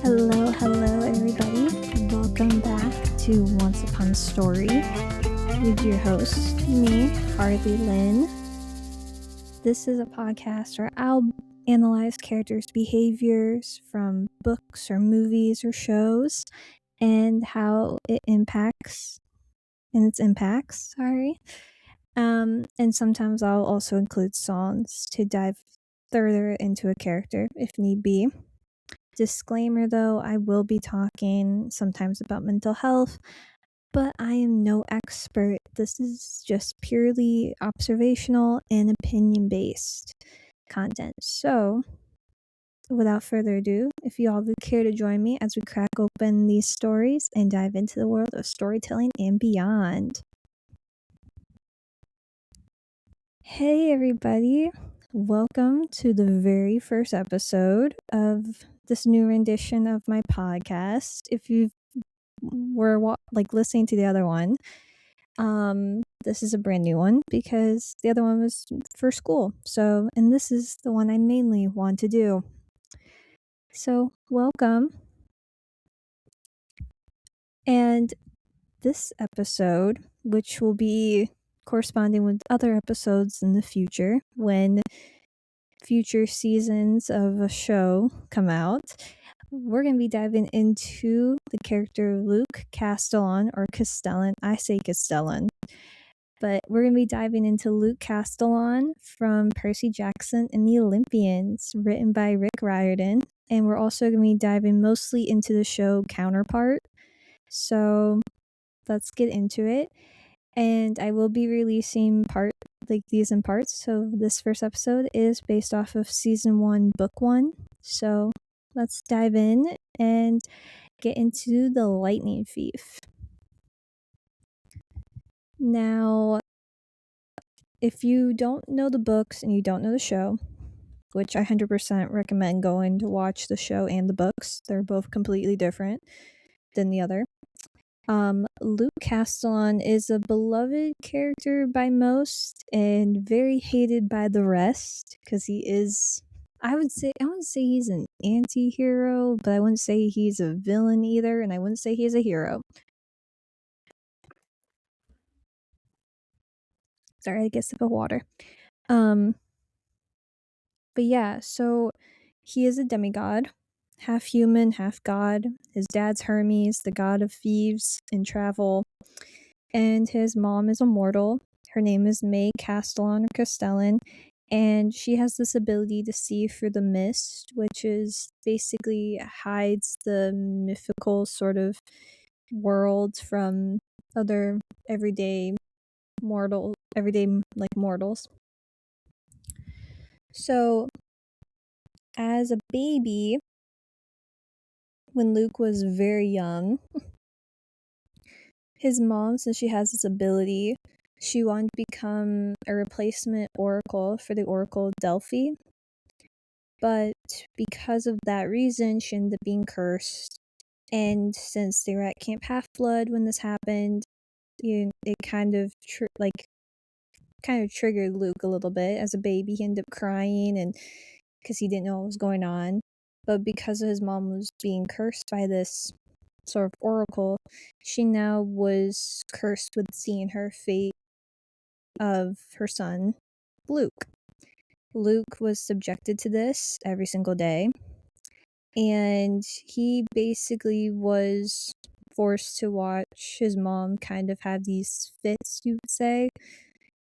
Hello, everybody. Welcome back to Once Upon a Story with your host, me, Harley Lynn. This is a podcast where I'll analyze characters' behaviors from books or movies or shows and how it impacts, and sometimes I'll also include songs to dive further into a character if need be. Disclaimer though, I will be talking sometimes about mental health, but I am no expert. This is just purely observational and opinion based content. So, without further ado, if you all would care to join me as we crack open these stories and dive into the world of storytelling and beyond. Hey, everybody. Welcome to the very first episode of this new rendition of my podcast. If you were listening to the other one, this is a brand new one because the other one was for school. So, and this is the one I mainly want to do. So, welcome. And this episode, which will be corresponding with other episodes in the future when future seasons of a show come out, we're going to be diving into the character Luke Castellan or Castellan. I say Castellan. But we're going to be diving into Luke Castellan from Percy Jackson and the Olympians, written by Rick Riordan. And we're also going to be diving mostly into the show Counterpart. So let's get into it. And I will be releasing these in parts. So this first episode is based off of season 1, book 1. So let's dive in and get into the Lightning Thief. Now, if you don't know the books and you don't know the show, which I 100% recommend going to watch the show and the books, they're both completely different than the other. Luke Castellan is a beloved character by most and very hated by the rest because he is, I wouldn't say he's an anti-hero, but I wouldn't say he's a villain either, and I wouldn't say he's a hero. Sorry, I get a sip of water. But yeah, so he is a demigod, half human, half god. His dad's Hermes, the god of thieves and travel, and his mom is a mortal. Her name is May Castellan or Castellan, and she has this ability to see through the mist, which is basically hides the mythical sort of world from other everyday mortals. So, as a baby, when Luke was very young, his mom, since she has this ability, she wanted to become a replacement oracle for the Oracle of Delphi. But because of that reason, she ended up being cursed. And since they were at Camp Half-Blood when this happened, it kind of triggered Luke a little bit. As a baby, he ended up crying and because he didn't know what was going on. But because his mom was being cursed by this sort of oracle, she now was cursed with seeing her fate of her son, Luke. Luke was subjected to this every single day, and he basically was forced to watch his mom kind of have these fits, you would say,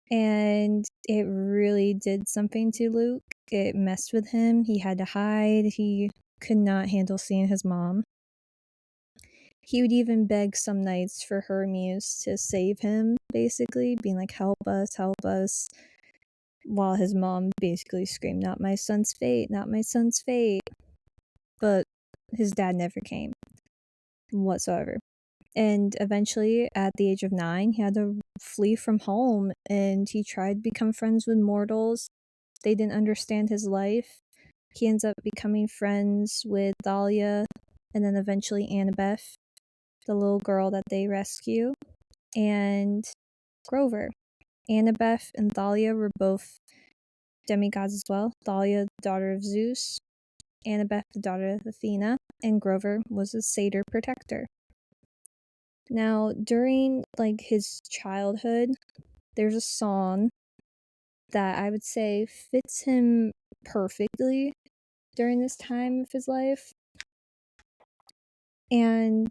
and it really did something to Luke. It messed with him. He had to hide. He could not handle seeing his mom. He would even beg some nights for Hermes to save him, basically, being like, help us, while his mom basically screamed, not my son's fate, not my son's fate. But his dad never came whatsoever. And eventually, at the age of 9, he had to flee from home, and he tried to become friends with mortals. They didn't understand his life. He ends up becoming friends with Thalia, and then eventually Annabeth, the little girl that they rescue, and Grover. Annabeth and Thalia were both demigods as well. Thalia, daughter of Zeus, Annabeth, the daughter of Athena, and Grover was a satyr protector. Now, during his childhood, there's a song that I would say fits him perfectly during this time of his life. And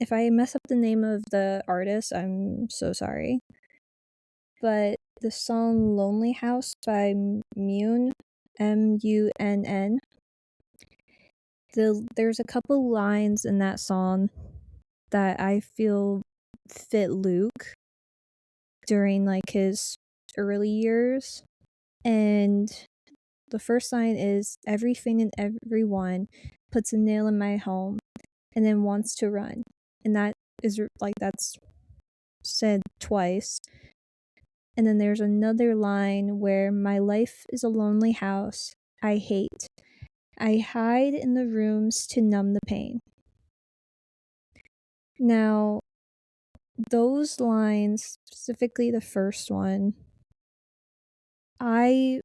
if I mess up the name of the artist, I'm so sorry. But the song Lonely House by Munn, Munn, there's a couple lines in that song that I feel fit Luke during his early years. And the first line is, "Everything and everyone puts a nail in my home and then wants to run." And that is that's said twice. And then there's another line where, "My life is a lonely house I hate. I hide in the rooms to numb the pain." Now, those lines, specifically the first one, I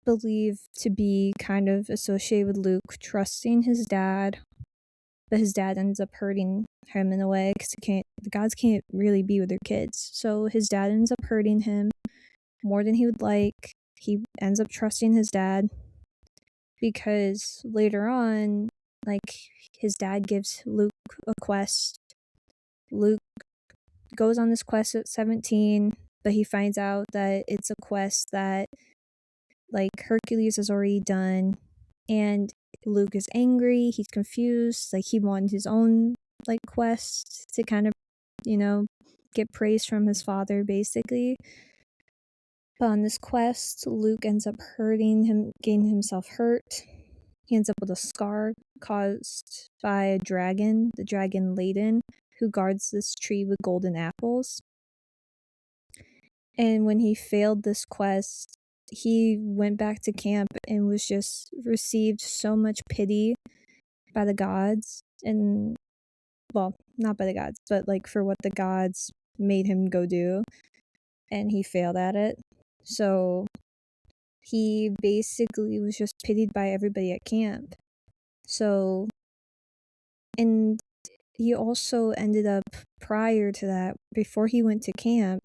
believe to be kind of associated with Luke trusting his dad, but his dad ends up hurting him in a way because the gods can't really be with their kids. So his dad ends up hurting him more than he would like. He ends up trusting his dad because later on, his dad gives Luke a quest. Luke goes on this quest at 17, but he finds out that it's a quest that Hercules has already done, and Luke is angry, he's confused, he wanted his own quest to kind of, get praise from his father basically. But on this quest, Luke ends up getting himself hurt. He ends up with a scar caused by a dragon, the dragon Ladin, who guards this tree with golden apples. And when he failed this quest, he went back to camp and was just received so much pity by the gods. And, well, not by the gods, but for what the gods made him go do. And he failed at it. So he basically was just pitied by everybody at camp. So, and he also ended up, prior to that, before he went to camp,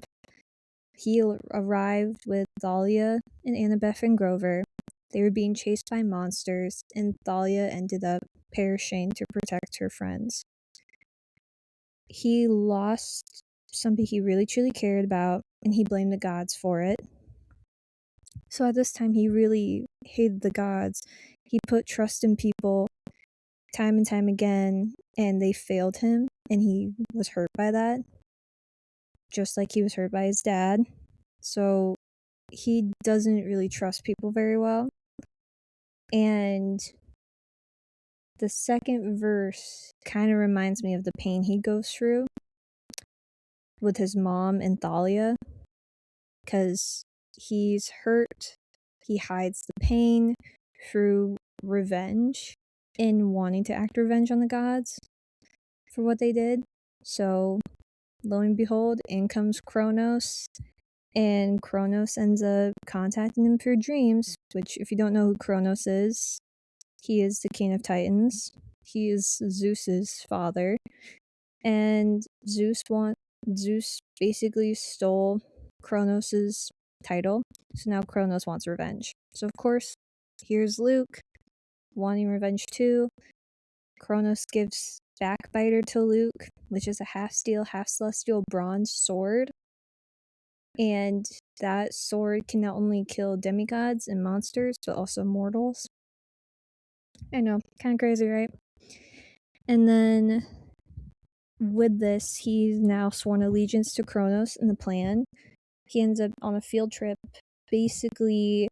he arrived with Thalia and Annabeth and Grover. They were being chased by monsters, and Thalia ended up perishing to protect her friends. He lost somebody he really truly cared about, and he blamed the gods for it. So at this time, he really hated the gods. He put trust in people time and time again, and they failed him, and he was hurt by that, just like he was hurt by his dad. So he doesn't really trust people very well. And the second verse kind of reminds me of the pain he goes through with his mom and Thalia, because he's hurt. He hides the pain through revenge in wanting to act revenge on the gods for what they did. So lo and behold, in comes Kronos, and Kronos ends up contacting him through dreams, which, if you don't know who Kronos is, he is the king of Titans. He is Zeus's father. And Zeus basically stole Kronos's title, so now Kronos wants revenge. So of course, here's Luke wanting revenge too. Kronos gives Backbiter to Luke, which is a half-steel, half-celestial bronze sword. And that sword can not only kill demigods and monsters, but also mortals. I know, kind of crazy, right? And then with this, he's now sworn allegiance to Kronos in the plan. He ends up on a field trip, basically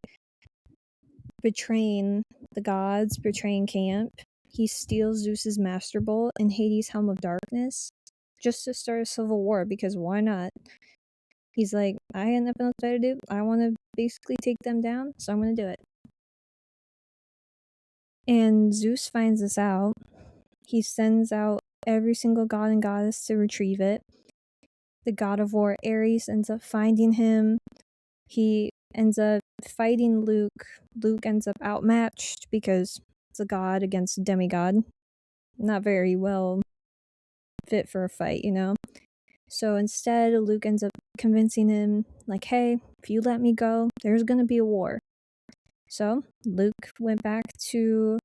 betraying the gods, betraying camp. He steals Zeus's Master Bolt and Hades' Helm of Darkness just to start a civil war, because why not? He's like, I got nothing else better to do. I want to basically take them down, so I'm going to do it. And Zeus finds this out. He sends out every single god and goddess to retrieve it. The god of war, Ares, ends up finding him. He ends up fighting Luke. Luke ends up outmatched because that's a god against a demigod. Not very well fit for a fight, you know? So instead, Luke ends up convincing him, like, hey, if you let me go, there's gonna be a war. So Luke went back to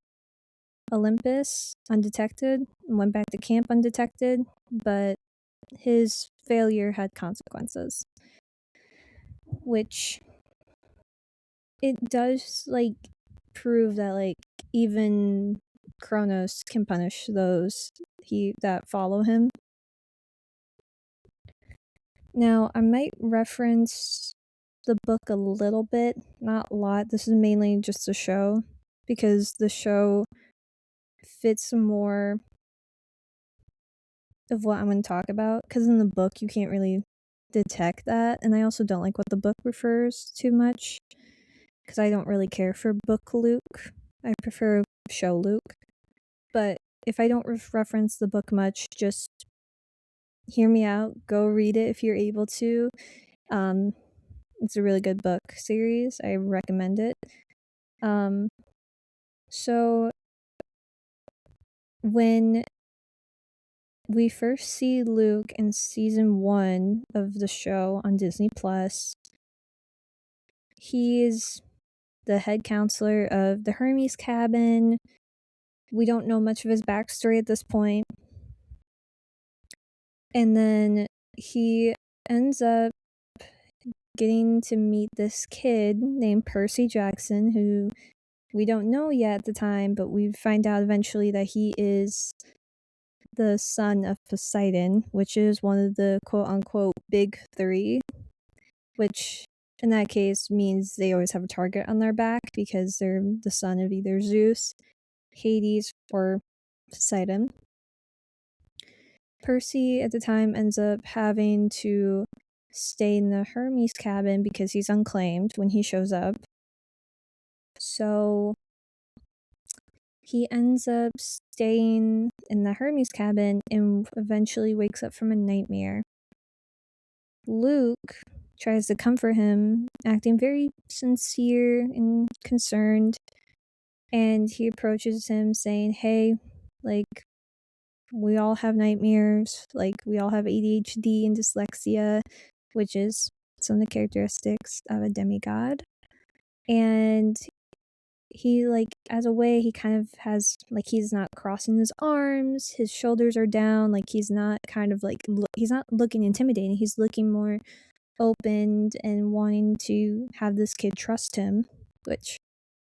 Olympus undetected, and went back to camp undetected, but his failure had consequences. Which it does, like, prove that, like, even Kronos can punish those that follow him. Now, I might reference the book a little bit, not a lot. This is mainly just a show, because the show fits more of what I'm going to talk about, because in the book you can't really detect that, and I also don't like what the book refers too much, because I don't really care for book Luke. I prefer show Luke. But if I don't reference the book much, just hear me out. Go read it if you're able to. It's a really good book series. I recommend it. So when we first see Luke in season 1 of the show on Disney Plus, he is the head counselor of the Hermes cabin. We don't know much of his backstory at this point. And then he ends up getting to meet this kid named Percy Jackson, who we don't know yet at the time, but we find out eventually that he is the son of Poseidon, which is one of the quote-unquote big three, which in that case means they always have a target on their back because they're the son of either Zeus, Hades, or Poseidon. Percy at the time ends up having to stay in the Hermes cabin because he's unclaimed when he shows up. So he ends up staying in the Hermes cabin and eventually wakes up from a nightmare. Luke tries to comfort him, acting very sincere and concerned, and he approaches him saying, hey, like, we all have nightmares, like, we all have ADHD and dyslexia, which is some of the characteristics of a demigod. And he, like, as a way, he kind of has, like, he's not crossing his arms, his shoulders are down, like, he's not kind of, like, he's not looking intimidating, he's looking more opened and wanting to have this kid trust him, which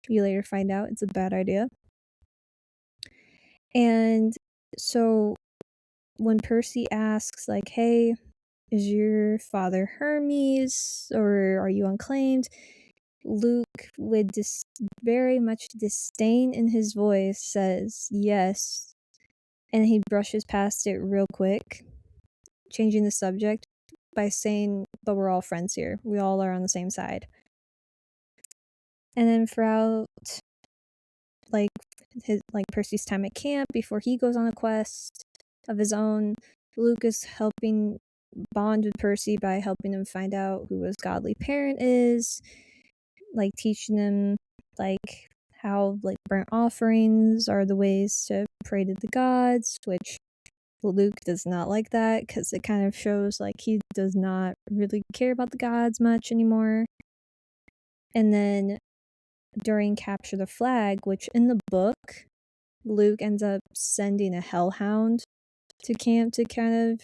you later find out it's a bad idea. And so when Percy asks, like, hey, is your father Hermes, or are you unclaimed? Luke, with very much disdain in his voice, says yes, and he brushes past it real quick, changing the subject by saying, but we're all friends here. We all are on the same side. And then throughout, like, Percy's time at camp, before he goes on a quest of his own, Luke is helping bond with Percy by helping him find out who his godly parent is, like teaching him, like, how, like, burnt offerings are the ways to pray to the gods, which Luke does not like that because it kind of shows, like, he does not really care about the gods much anymore. And then during Capture the Flag, which in the book, Luke ends up sending a hellhound to camp to kind of,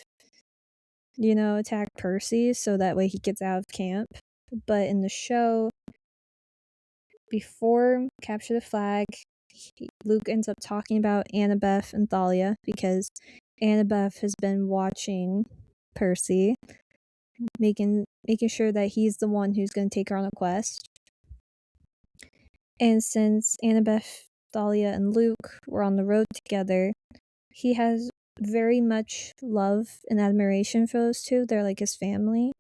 you know, attack Percy so that way he gets out of camp. But in the show, before Capture the Flag, Luke ends up talking about Annabeth and Thalia because Annabeth has been watching Percy, making sure that he's the one who's going to take her on a quest. And since Annabeth, Thalia, and Luke were on the road together, he has very much love and admiration for those two. They're like his family.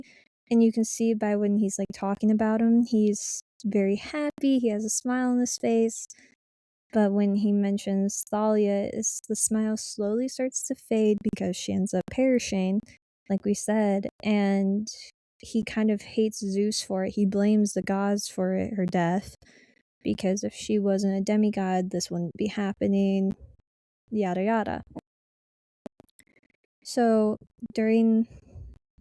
And you can see by when he's, like, talking about him, he's very happy, he has a smile on his face. But when he mentions Thalia, the smile slowly starts to fade because she ends up perishing, like we said, and he kind of hates Zeus for it. He blames the gods for her death. because if she wasn't a demigod, this wouldn't be happening, yada yada. So during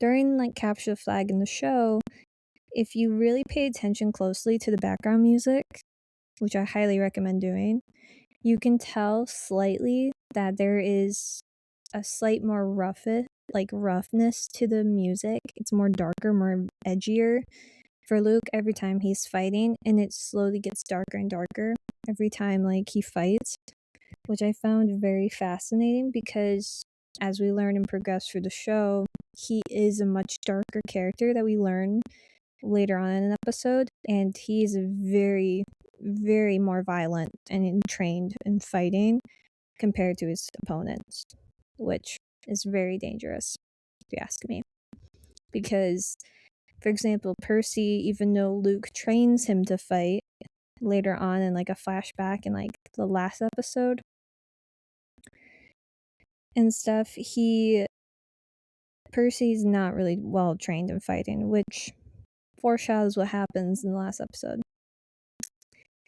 like Capture the Flag in the show, if you really pay attention closely to the background music, which I highly recommend doing, you can tell slightly that there is a slight more roughness to the music. It's more darker, more edgier for Luke every time he's fighting, and it slowly gets darker and darker every time like he fights, which I found very fascinating because as we learn and progress through the show, he is a much darker character that we learn later on in an episode, and he's very, very more violent and trained in fighting compared to his opponents, which is very dangerous, if you ask me. Because, for example, Percy, even though Luke trains him to fight later on in like a flashback in like the last episode and stuff, Percy's not really well trained in fighting, which foreshadows what happens in the last episode.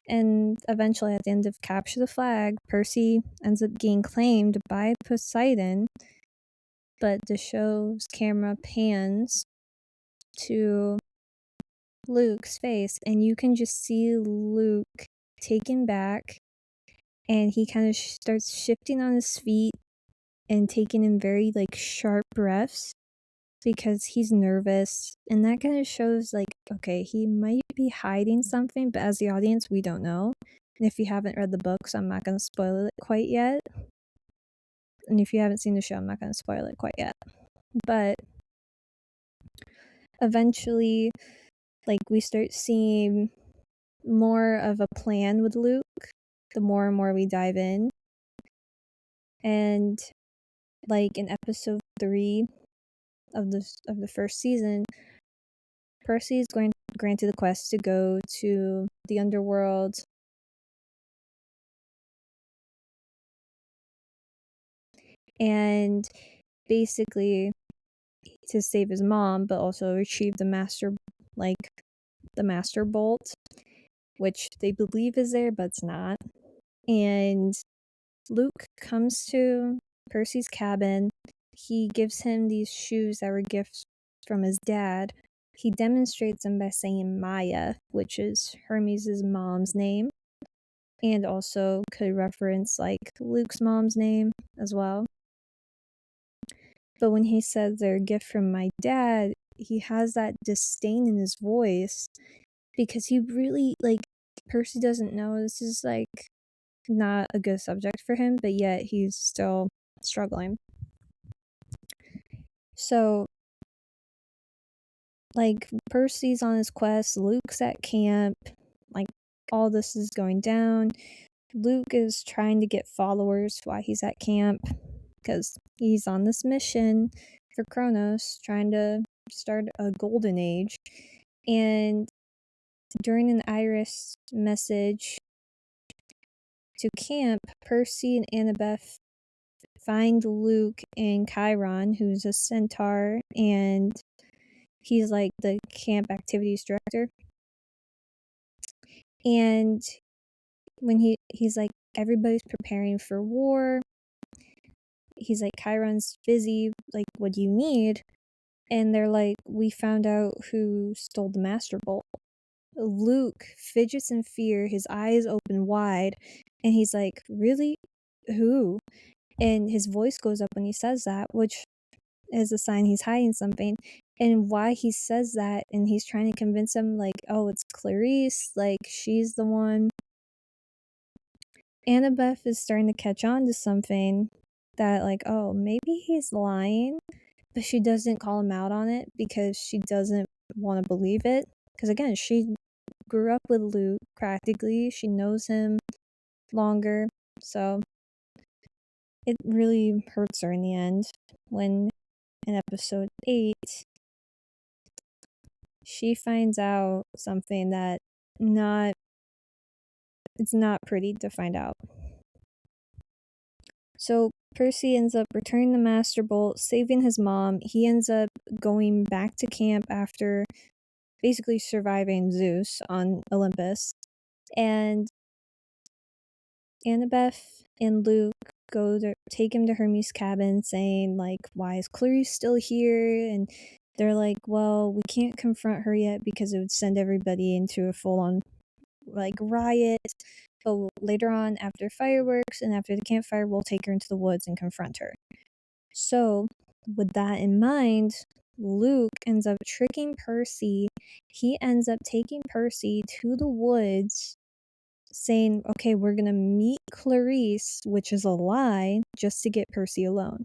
And eventually, at the end of Capture the Flag, Percy ends up getting claimed by Poseidon, but the show's camera pans to Luke's face, and you can just see Luke taken back, and he kind of starts shifting on his feet and taking in very like sharp breaths because he's nervous, and that kind of shows like, okay, he might be hiding something, but as the audience, we don't know. And if you haven't read the books, I'm not going to spoil it quite yet. And if you haven't seen the show, I'm not going to spoil it quite yet. But eventually, like, we start seeing more of a plan with Luke the more and more we dive in. And like in episode 3 of the first season, Percy is granted the quest to go to the underworld and basically to save his mom, but also retrieve the master bolt, which they believe is there, but it's not. And Luke comes to Percy's cabin. He gives him these shoes that were gifts from his dad. He demonstrates them by saying Maya, which is Hermes' mom's name, and also could reference like Luke's mom's name as well. But when he says they're a gift from my dad, he has that disdain in his voice because he really, like, Percy doesn't know this is like not a good subject for him, but yet he's still struggling. So, like, Percy's on his quest, Luke's at camp, like, all this is going down. Luke is trying to get followers while he's at camp because he's on this mission for Kronos, trying to start a golden age. And during an Iris message to camp, Percy and Annabeth find Luke and Chiron, who's a centaur, and he's like the camp activities director. And when he's like, everybody's preparing for war, he's like, Chiron's busy, like, what do you need? And they're like, we found out who stole the Master Bolt. Luke fidgets in fear, his eyes open wide, and he's like, really? Who? And his voice goes up when he says that, which is a sign he's hiding something. And why he says that, and he's trying to convince him, like, oh, it's Clarice, like, she's the one. Annabeth is starting to catch on to something that, like, oh, maybe he's lying, but she doesn't call him out on it because she doesn't want to believe it. Because, again, she grew up with Luke practically. She knows him longer. So it really hurts her in the end when in episode 8 she finds out something that it's not pretty to find out. So Percy ends up returning the Master Bolt, saving his mom. He ends up going back to camp after basically surviving Zeus on Olympus. And Annabeth and Luke go to take him to Hermione's cabin, saying, like, why is Clarice still here? And they're like, well, we can't confront her yet because it would send everybody into a full-on, like, riot. But later on, after fireworks and after the campfire, we'll take her into the woods and confront her. So, with that in mind, Luke ends up tricking Percy. He ends up taking Percy to the woods, saying, okay, we're gonna meet Clarice, which is a lie, just to get Percy alone.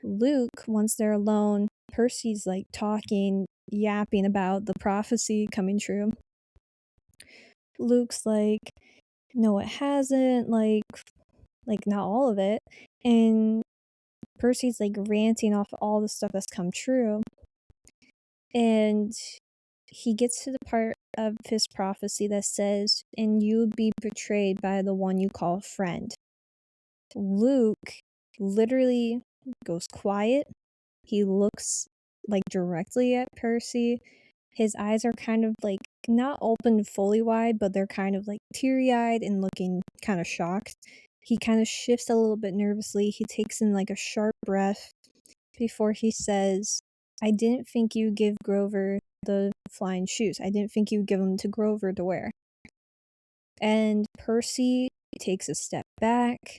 Luke, once they're alone, Percy's like talking, yapping about the prophecy coming true. Luke's like, no, it hasn't, like not all of it. And Percy's like ranting off all the stuff that's come true. And he gets to the part of his prophecy that says, and you would be betrayed by the one you call friend. Luke literally goes quiet. He looks like directly at Percy. His eyes are kind of like not open fully wide, but they're kind of like teary-eyed and looking kind of shocked. He kind of shifts a little bit nervously. He takes in like a sharp breath before he says, I didn't think you'd give Grover the flying shoes. I didn't think you'd give them to Grover to wear. And Percy takes a step back.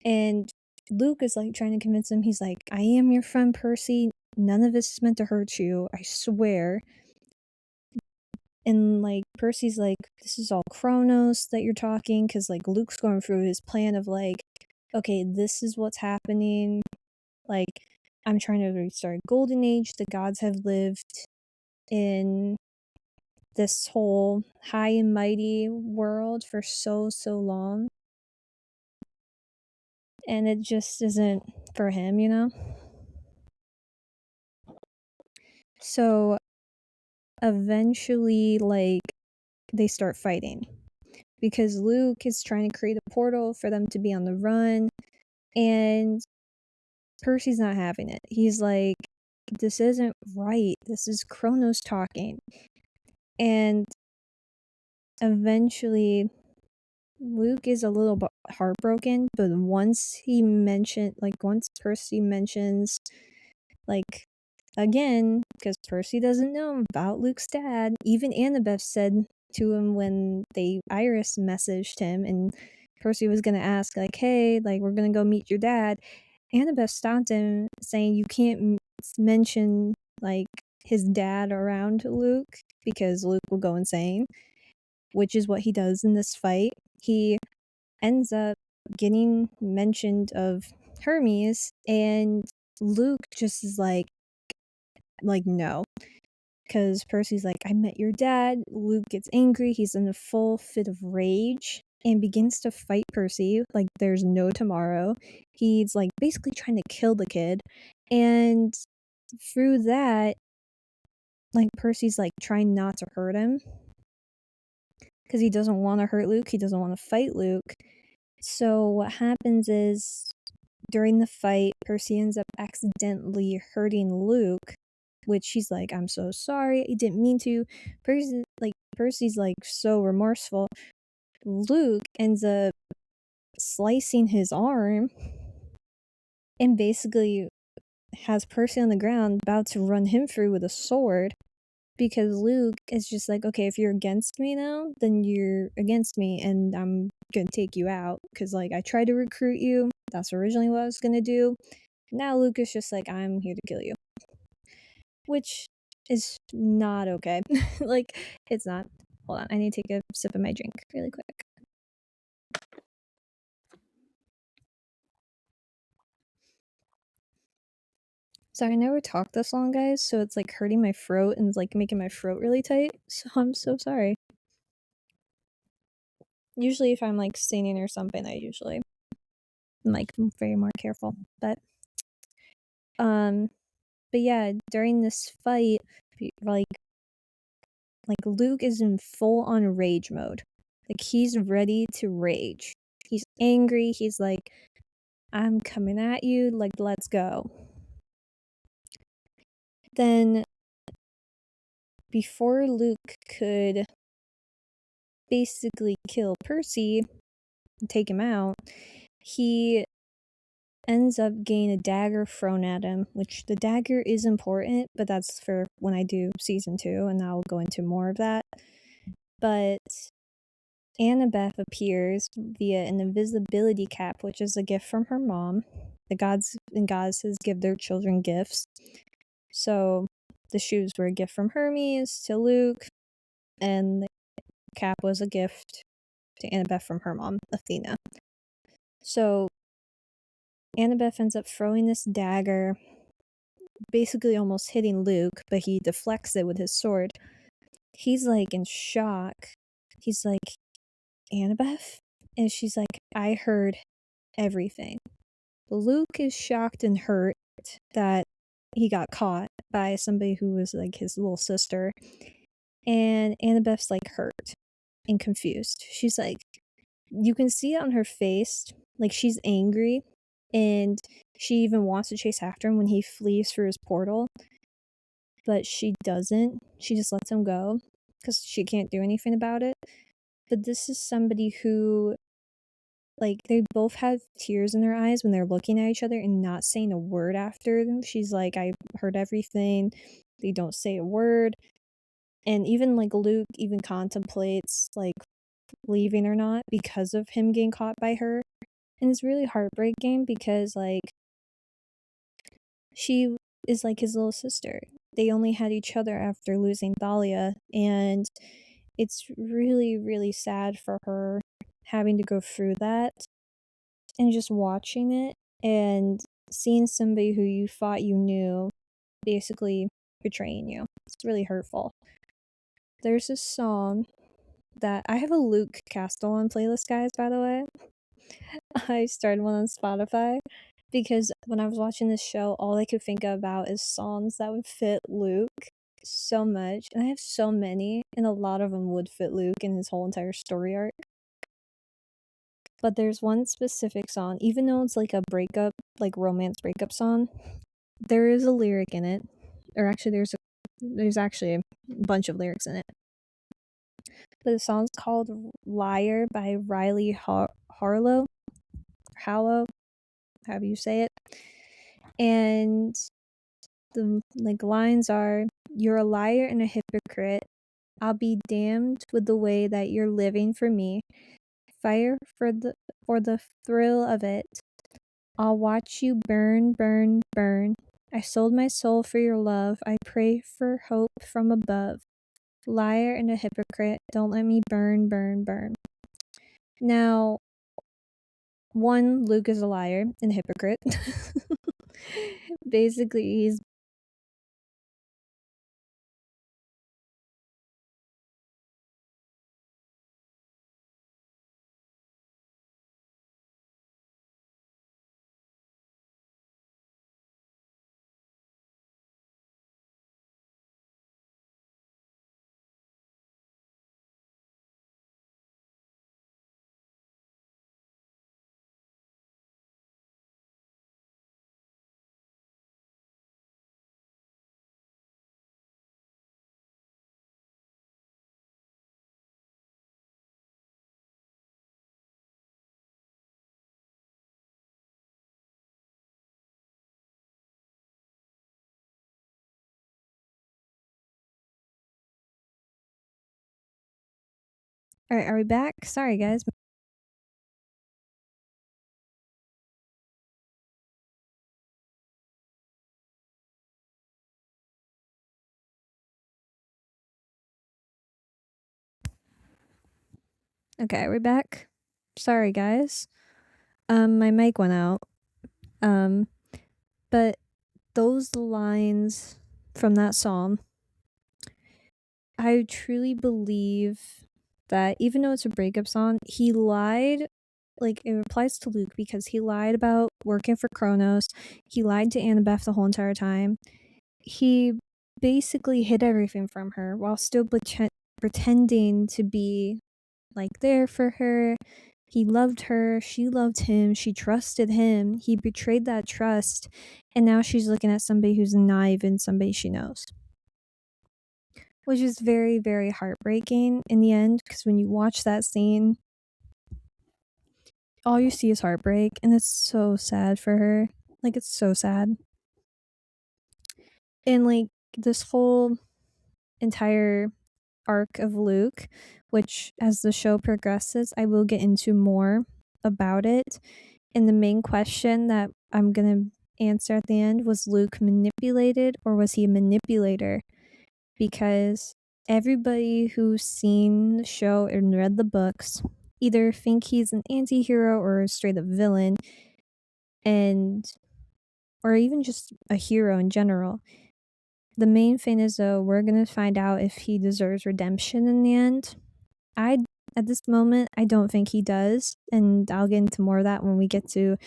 And Luke is like trying to convince him. He's like, I am your friend, Percy. None of this is meant to hurt you. I swear. And like Percy's like, this is all Kronos that you're talking, because like Luke's going through his plan of like, okay, this is what's happening. Like, I'm trying to restart Golden Age. The gods have lived in this whole high and mighty world for so long. And it just isn't for him, you know? So eventually, like, they start fighting. Because Luke is trying to create a portal for them to be on the run. And Percy's not having it. He's like, this isn't right. This is Kronos talking. And eventually, Luke is a little heartbroken, but once Percy mentions, like, again, because Percy doesn't know about Luke's dad, even Annabeth said to him when Iris messaged him and Percy was gonna ask, like, hey, like, we're gonna go meet your dad. Annabeth stopped him, saying you can't mention, like, his dad around Luke because Luke will go insane, which is what he does in this fight. He ends up getting mentioned of Hermes, and Luke just is like no. Because Percy's like, I met your dad. Luke gets angry. He's in a full fit of rage and begins to fight Percy like there's no tomorrow. He's like basically trying to kill the kid. And through that, like Percy's like trying not to hurt him because he doesn't want to hurt Luke. He doesn't want to fight Luke. So what happens is during the fight, Percy ends up accidentally hurting Luke, which she's like, I'm so sorry, I didn't mean to. Percy's like so remorseful. Luke ends up slicing his arm and basically has Percy on the ground about to run him through with a sword, because Luke is just like, okay, if you're against me now, then you're against me and I'm gonna take you out, because like I tried to recruit you, that's originally what I was gonna do. Now Luke is just like, I'm here to kill you, which is not okay. Like, it's not. Hold on, I need to take a sip of my drink really quick. Sorry, I never talked this long, guys, so it's like hurting my throat and like making my throat really tight, so I'm so sorry. Usually if I'm like singing or something, I usually am like very more careful. But yeah, during this fight, like Luke is in full on rage mode. Like, he's ready to rage. He's angry. He's like, I'm coming at you. Like, let's go. Then, before Luke could basically kill Percy and take him out, he ends up getting a dagger thrown at him, which the dagger is important, but that's for when I do season 2, and I'll go into more of that. But Annabeth appears via an invisibility cap, which is a gift from her mom. The gods and goddesses give their children gifts. So the shoes were a gift from Hermes to Luke, and the cap was a gift to Annabeth from her mom, Athena. So Annabeth ends up throwing this dagger, basically almost hitting Luke, but he deflects it with his sword. He's like in shock. He's like, Annabeth? And she's like, I heard everything. Luke is shocked and hurt that he got caught by somebody who was like his little sister. And Annabeth's like hurt and confused. She's like, you can see it on her face, like she's angry, and she even wants to chase after him when he flees through his portal, but she doesn't. She just lets him go because she can't do anything about it. But this is somebody who, like, they both have tears in their eyes when they're looking at each other and not saying a word after them. She's like, I heard everything. They don't say a word. And even like Luke even contemplates like leaving or not because of him getting caught by her. And it's really heartbreaking because like she is like his little sister. They only had each other after losing Thalia, and it's really, really sad for her having to go through that and just watching it and seeing somebody who you thought you knew basically betraying you. It's really hurtful. There's this song that I have a Luke Castellan playlist, guys, by the way. I started one on Spotify because when I was watching this show, all I could think about is songs that would fit Luke so much. And I have so many, and a lot of them would fit Luke and his whole entire story arc. But there's one specific song, even though it's like a breakup, like romance breakup song, there is a lyric in it. Or actually, there's actually a bunch of lyrics in it. But the song's called Liar by Riley Harlow, however you say it. And the like lines are, you're a liar and a hypocrite. I'll be damned with the way that you're living for me. Fire for the thrill of it. I'll watch you burn, burn, burn. I sold my soul for your love. I pray for hope from above. Liar and a hypocrite, don't let me burn, burn, burn. Now, one, Luke is a liar and a hypocrite. Basically, he's Alright, are we back? Sorry, guys. Okay, we're back. Sorry, guys. My mic went out. But those lines from that song, I truly believe that even though it's a breakup song, he lied. Like, it applies to Luke because he lied about working for Kronos. He lied to Annabeth the whole entire time. He basically hid everything from her while still pretending to be like there for her. He loved her, she loved him, she trusted him. He betrayed that trust, and now she's looking at somebody who's not even somebody she knows. which is very, very heartbreaking in the end, because when you watch that scene, all you see is heartbreak, and it's so sad for her. Like, it's so sad. And like this whole entire arc of Luke, which as the show progresses, I will get into more about it. And the main question that I'm gonna answer at the end, was Luke manipulated or was he a manipulator? Because everybody who's seen the show and read the books either think he's an anti-hero or a straight up villain, and or even just a hero in general. The main thing is, though, we're gonna find out if he deserves redemption in the end. At this moment, I don't think he does, and I'll get into more of that when we get to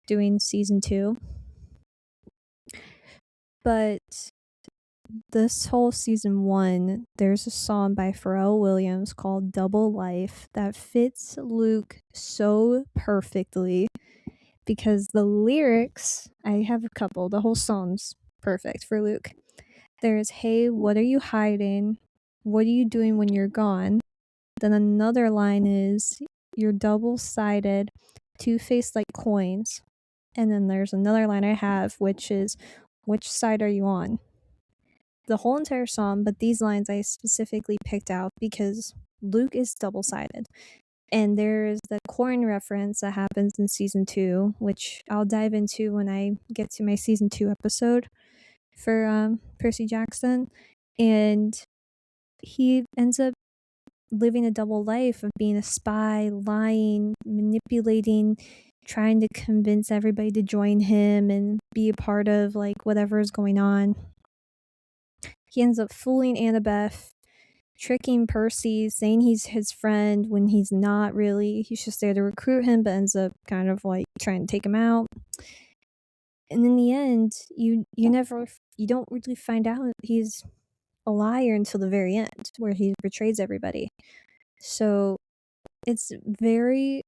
doing season 2. But this whole season 1, there's a song by Pharrell Williams called Double Life that fits Luke so perfectly, because the lyrics, I have a couple, the whole song's perfect for Luke. There's, hey, what are you hiding? What are you doing when you're gone? Then another line is, you're double-sided, two-faced like coins. And then there's another line I have, which is, which side are you on? The whole entire song, but these lines I specifically picked out because Luke is double-sided. And there's the coin reference that happens in season 2, which I'll dive into when I get to my season 2 episode for Percy Jackson. And he ends up living a double life of being a spy, lying, manipulating, trying to convince everybody to join him and be a part of like whatever is going on. He ends up fooling Annabeth, tricking Percy, saying he's his friend when he's not really. He's just there to recruit him, but ends up kind of like trying to take him out. And in the end, you don't really find out he's a liar until the very end, where he betrays everybody. So it's very,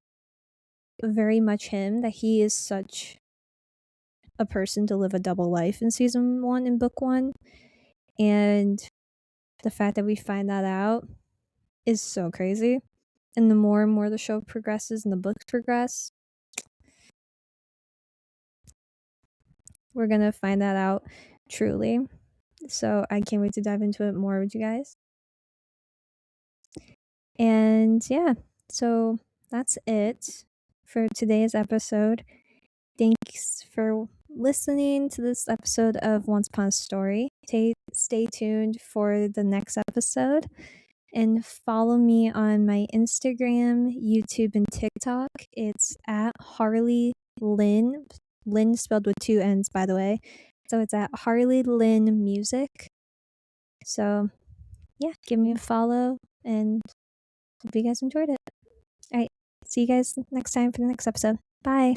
very much him that he is such a person to live a double life in season 1 in book 1. And the fact that we find that out is so crazy. And the more and more the show progresses and the books progress, we're gonna find that out truly. So I can't wait to dive into it more with you guys. And yeah, so that's it for today's episode. Thanks for listening to this episode of Once Upon a Story. Stay tuned for the next episode and follow me on my Instagram, YouTube, and TikTok. It's at Harley Lynn. Lynn spelled with 2 N's, by the way. So it's at Harley Lynn Music. So yeah, give me a follow and hope you guys enjoyed it. All right, see you guys next time for the next episode. Bye.